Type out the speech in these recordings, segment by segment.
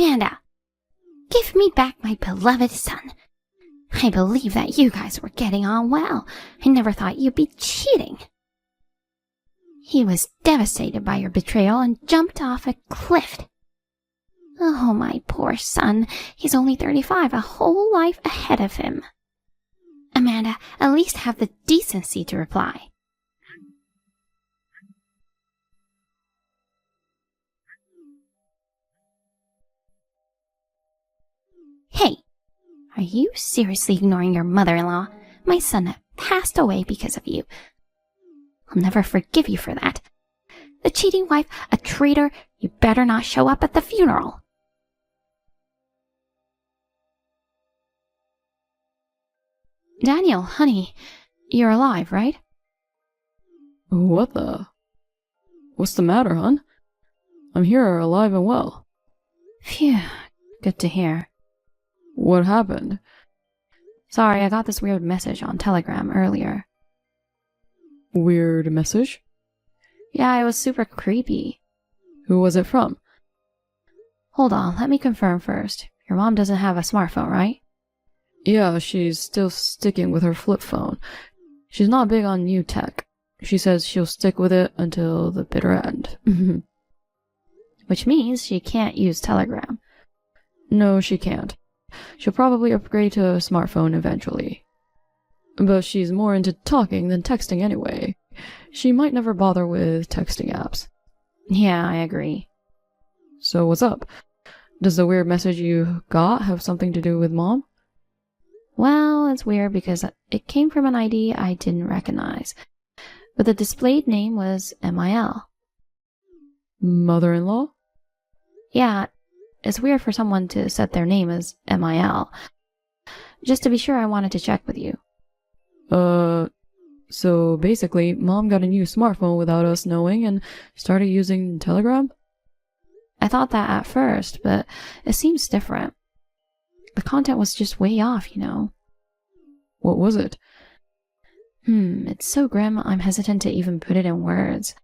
Amanda, give me back my beloved son. I believe that you guys were getting on well. I never thought you'd be cheating. He was devastated by your betrayal and jumped off a cliff. Oh, my poor son. He's only 35, a whole life ahead of him. Amanda, at least have the decency to reply. Hey, are you seriously ignoring your mother-in-law? My son passed away because of you. I'll never forgive you for that. The cheating wife, a traitor, you better not show up at the funeral. Daniel, honey, you're alive, right? What the? What's the matter, hon? I'm here, alive and well. Phew, good to hear. What happened? Sorry, I got this weird message on Telegram earlier. Weird message? Yeah, it was super creepy. Who was it from? Hold on, let me confirm first. Your mom doesn't have a smartphone, right? Yeah, she's still sticking with her flip phone. She's not big on new tech. She says she'll stick with it until the bitter end. Which means she can't use Telegram. No, she can't. She'll probably upgrade to a smartphone eventually. But she's more into talking than texting anyway. She might never bother with texting apps. Yeah, I agree. So what's up? Does the weird message you got have something to do with Mom? Well, it's weird because it came from an ID I didn't recognize. But the displayed name was MIL. Mother-in-law? Yeah, it's weird for someone to set their name as MIL. Just to be sure, I wanted to check with you. So basically, Mom got a new smartphone without us knowing and started using Telegram? I thought that at first, but it seems different. The content was just way off, you know. What was it? It's so grim, I'm hesitant to even put it in words.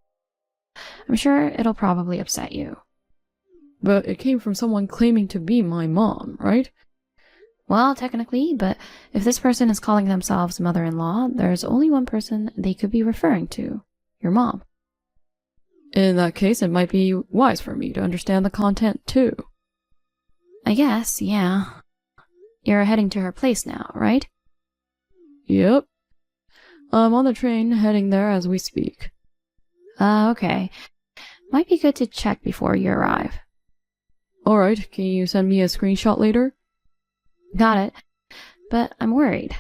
I'm sure it'll probably upset you. But it came from someone claiming to be my mom, right? Well, technically, but if this person is calling themselves mother-in-law, there's only one person they could be referring to. Your mom. In that case, it might be wise for me to understand the content too. I guess, yeah. You're heading to her place now, right? Yep. I'm on the train heading there as we speak. Okay. Might be good to check before you arrive. Alright, can you send me a screenshot later? Got it. But I'm worried.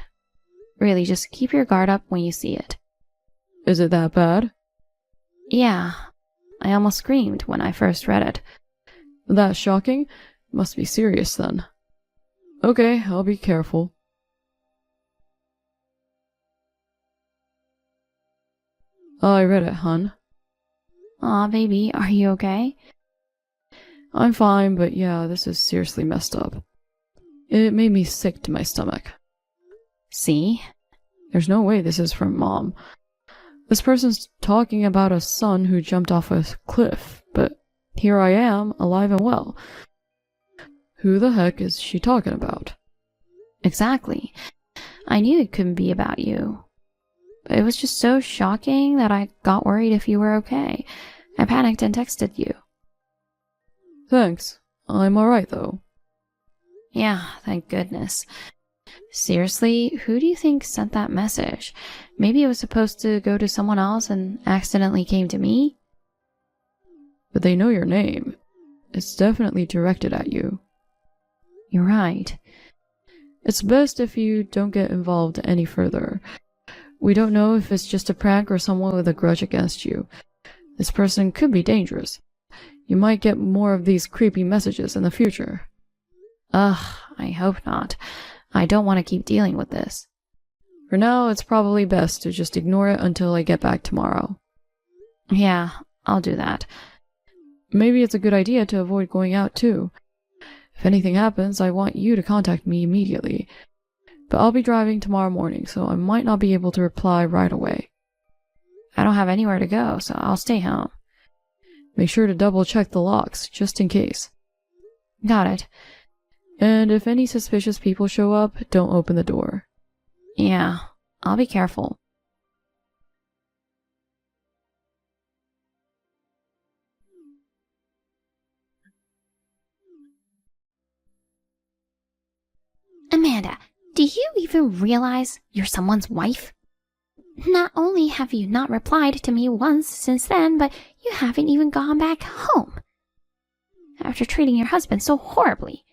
Really, just keep your guard up when you see it. Is it that bad? Yeah. I almost screamed when I first read it. That's shocking. Must be serious then. Okay, I'll be careful. I read it, hun. Aw, baby, are you okay? I'm fine, but yeah, this is seriously messed up. It made me sick to my stomach. See? There's no way this is from Mom. This person's talking about a son who jumped off a cliff, but here I am, alive and well. Who the heck is she talking about? Exactly. I knew it couldn't be about you. But it was just so shocking that I got worried if you were okay. I panicked and texted you. Thanks. I'm alright though. Yeah, thank goodness. Seriously, who do you think sent that message? Maybe it was supposed to go to someone else and accidentally came to me? But they know your name. It's definitely directed at you. You're right. It's best if you don't get involved any further. We don't know if it's just a prank or someone with a grudge against you. This person could be dangerous. You might get more of these creepy messages in the future. Ugh, I hope not. I don't want to keep dealing with this. For now, it's probably best to just ignore it until I get back tomorrow. Yeah, I'll do that. Maybe it's a good idea to avoid going out too. If anything happens, I want you to contact me immediately. But I'll be driving tomorrow morning, so I might not be able to reply right away. I don't have anywhere to go, so I'll stay home. Make sure to double check the locks, just in case. Got it. And if any suspicious people show up, don't open the door. Yeah, I'll be careful. Amanda, do you even realize you're someone's wife? Not only have you not replied to me once since then, but you haven't even gone back home. After treating your husband so horribly.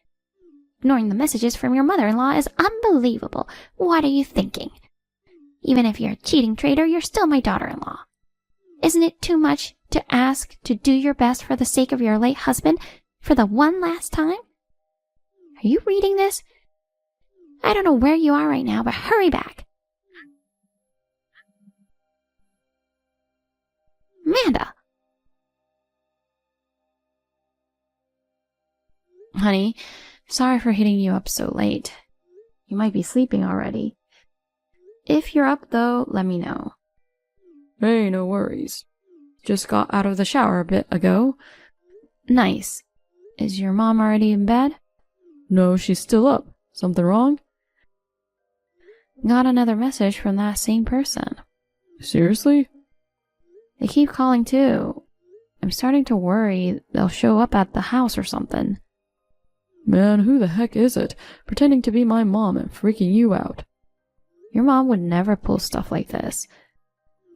Ignoring the messages from your mother-in-law is unbelievable. What are you thinking? Even if you're a cheating traitor, you're still my daughter-in-law. Isn't it too much to ask to do your best for the sake of your late husband for the one last time? Are you reading this? I don't know where you are right now, but hurry back. Amanda! Honey, sorry for hitting you up so late. You might be sleeping already. If you're up, though, let me know. Hey, no worries. Just got out of the shower a bit ago. Nice. Is your mom already in bed? No, she's still up. Something wrong? Got another message from that same person. Seriously? They keep calling too. I'm starting to worry they'll show up at the house or something. Man, who the heck is it? Pretending to be my mom and freaking you out. Your mom would never pull stuff like this.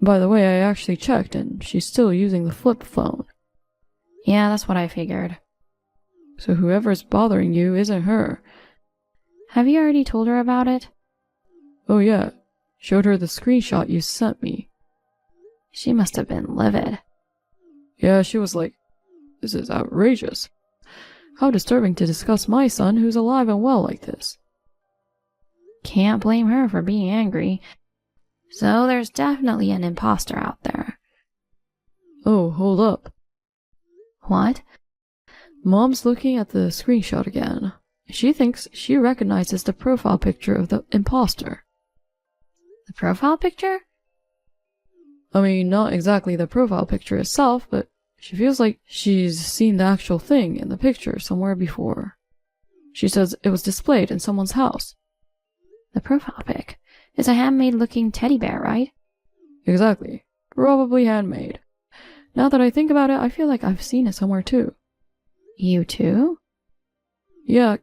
By the way, I actually checked and she's still using the flip phone. Yeah, that's what I figured. So whoever's bothering you isn't her. Have you already told her about it? Oh yeah, showed her the screenshot you sent me. She must have been livid. Yeah, she was like, this is outrageous. How disturbing to discuss my son who's alive and well like this. Can't blame her for being angry. So there's definitely an imposter out there. Oh, hold up. What? Mom's looking at the screenshot again. She thinks she recognizes the profile picture of the imposter. The profile picture? I mean, not exactly the profile picture itself, but she feels like she's seen the actual thing in the picture somewhere before. She says it was displayed in someone's house. The profile pic is a handmade-looking teddy bear, right? Exactly. Probably handmade. Now that I think about it, I feel like I've seen it somewhere too. You too? Yeah,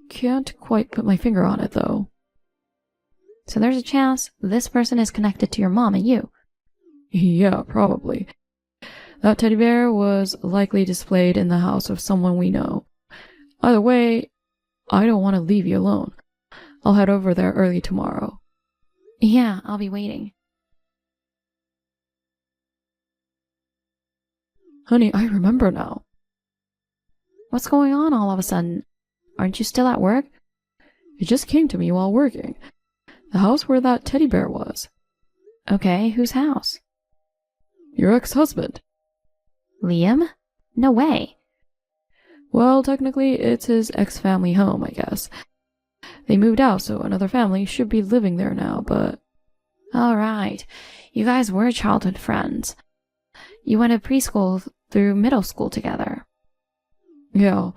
can't quite put my finger on it though. So there's a chance this person is connected to your mom and you. Yeah, probably. That teddy bear was likely displayed in the house of someone we know. Either way, I don't want to leave you alone. I'll head over there early tomorrow. Yeah, I'll be waiting. Honey, I remember now. What's going on all of a sudden? Aren't you still at work? It just came to me while working. The house where that teddy bear was. Okay, whose house? Your ex-husband. Liam? No way. Well, technically, it's his ex-family home, I guess. They moved out, so another family should be living there now, but... Alright, you guys were childhood friends. You went to preschool through middle school together. Yeah,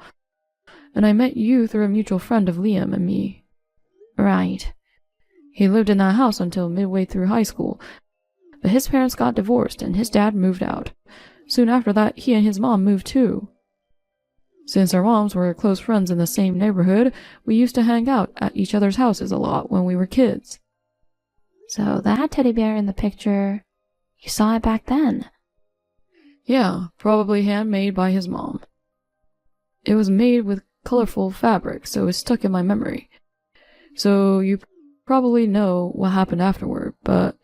and I met you through a mutual friend of Liam and me. Right. He lived in that house until midway through high school, but his parents got divorced and his dad moved out. Soon after that, he and his mom moved too. Since our moms were close friends in the same neighborhood, we used to hang out at each other's houses a lot when we were kids. So that teddy bear in the picture, you saw it back then? Yeah, probably handmade by his mom. It was made with colorful fabric, so it's stuck in my memory. So you probably know what happened afterward, but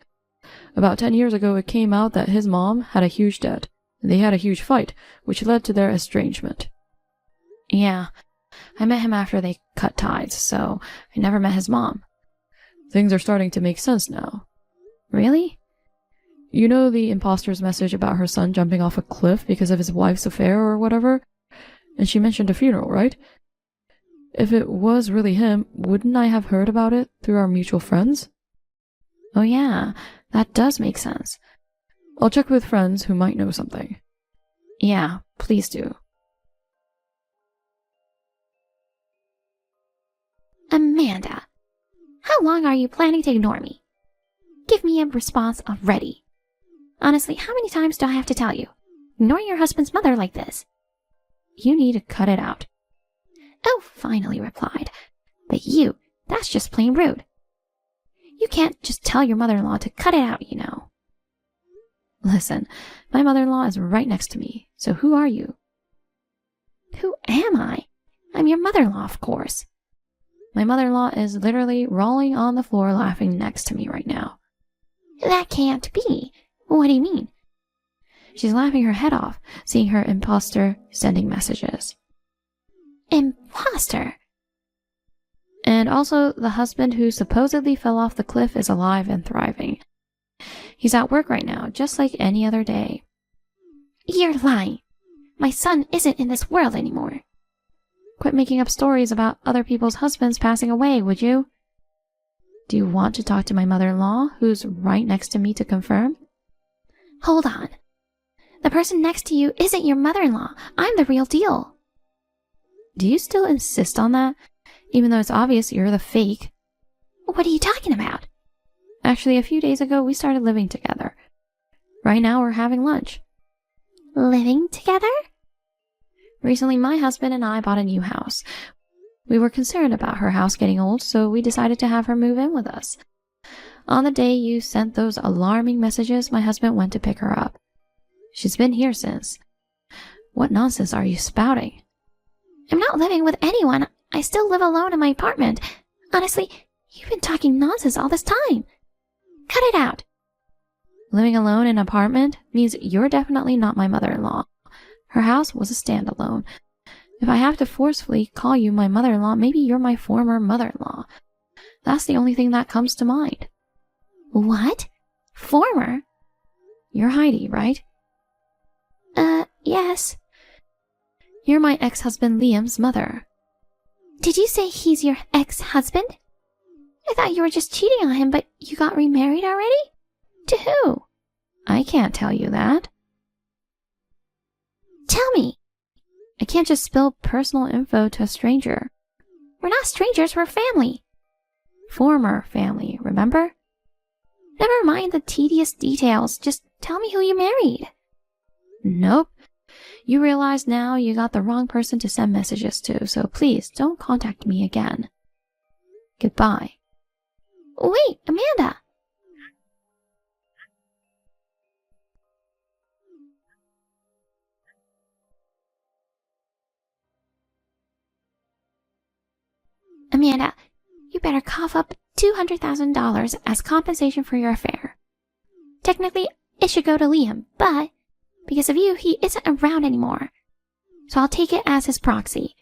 about 10 years ago it came out that his mom had a huge debt, and they had a huge fight, which led to their estrangement. Yeah, I met him after they cut ties, so I never met his mom. Things are starting to make sense now. Really? You know the imposter's message about her son jumping off a cliff because of his wife's affair or whatever? And she mentioned a funeral, right? If it was really him, wouldn't I have heard about it through our mutual friends? Oh yeah, that does make sense. I'll check with friends who might know something. Yeah, please do. How long are you planning to ignore me? Give me a response already. Honestly, how many times do I have to tell you? Ignoring your husband's mother like this. You need to cut it out. Oh, finally replied. But that's just plain rude. You can't just tell your mother-in-law to cut it out, you know. Listen, my mother-in-law is right next to me, so who are you? Who am I? I'm your mother-in-law, of course. My mother-in-law is literally rolling on the floor laughing next to me right now. That can't be. What do you mean? She's laughing her head off, seeing her imposter sending messages. Imposter? And also, the husband who supposedly fell off the cliff is alive and thriving. He's at work right now, just like any other day. You're lying. My son isn't in this world anymore. Quit making up stories about other people's husbands passing away, would you? Do you want to talk to my mother-in-law, who's right next to me, to confirm? Hold on. The person next to you isn't your mother-in-law. I'm the real deal. Do you still insist on that, even though it's obvious you're the fake? What are you talking about? Actually, a few days ago, we started living together. Right now, we're having lunch. Living together? Recently, my husband and I bought a new house. We were concerned about her house getting old, so we decided to have her move in with us. On the day you sent those alarming messages, my husband went to pick her up. She's been here since. What nonsense are you spouting? I'm not living with anyone. I still live alone in my apartment. Honestly, you've been talking nonsense all this time. Cut it out. Living alone in an apartment means you're definitely not my mother-in-law. Her house was a standalone. If I have to forcefully call you my mother-in-law, maybe you're my former mother-in-law. That's the only thing that comes to mind. What? Former? You're Heidi, right? Yes. You're my ex-husband Liam's mother. Did you say he's your ex-husband? I thought you were just cheating on him, but you got remarried already? To who? I can't tell you that. Tell me. I can't just spill personal info to a stranger. We're not strangers, we're family. Former family, remember? Never mind the tedious details, just tell me who you married. Nope. You realize now you got the wrong person to send messages to, so please don't contact me again. Goodbye. Wait, Amanda! Amanda, you better cough up $200,000 as compensation for your affair. Technically, it should go to Liam, but because of you, he isn't around anymore. So I'll take it as his proxy.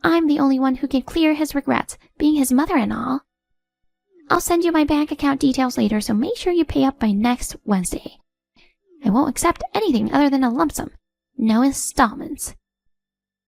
I'm the only one who can clear his regrets, being his mother-in-law. I'll send you my bank account details later, so make sure you pay up by next Wednesday. I won't accept anything other than a lump sum. No installments.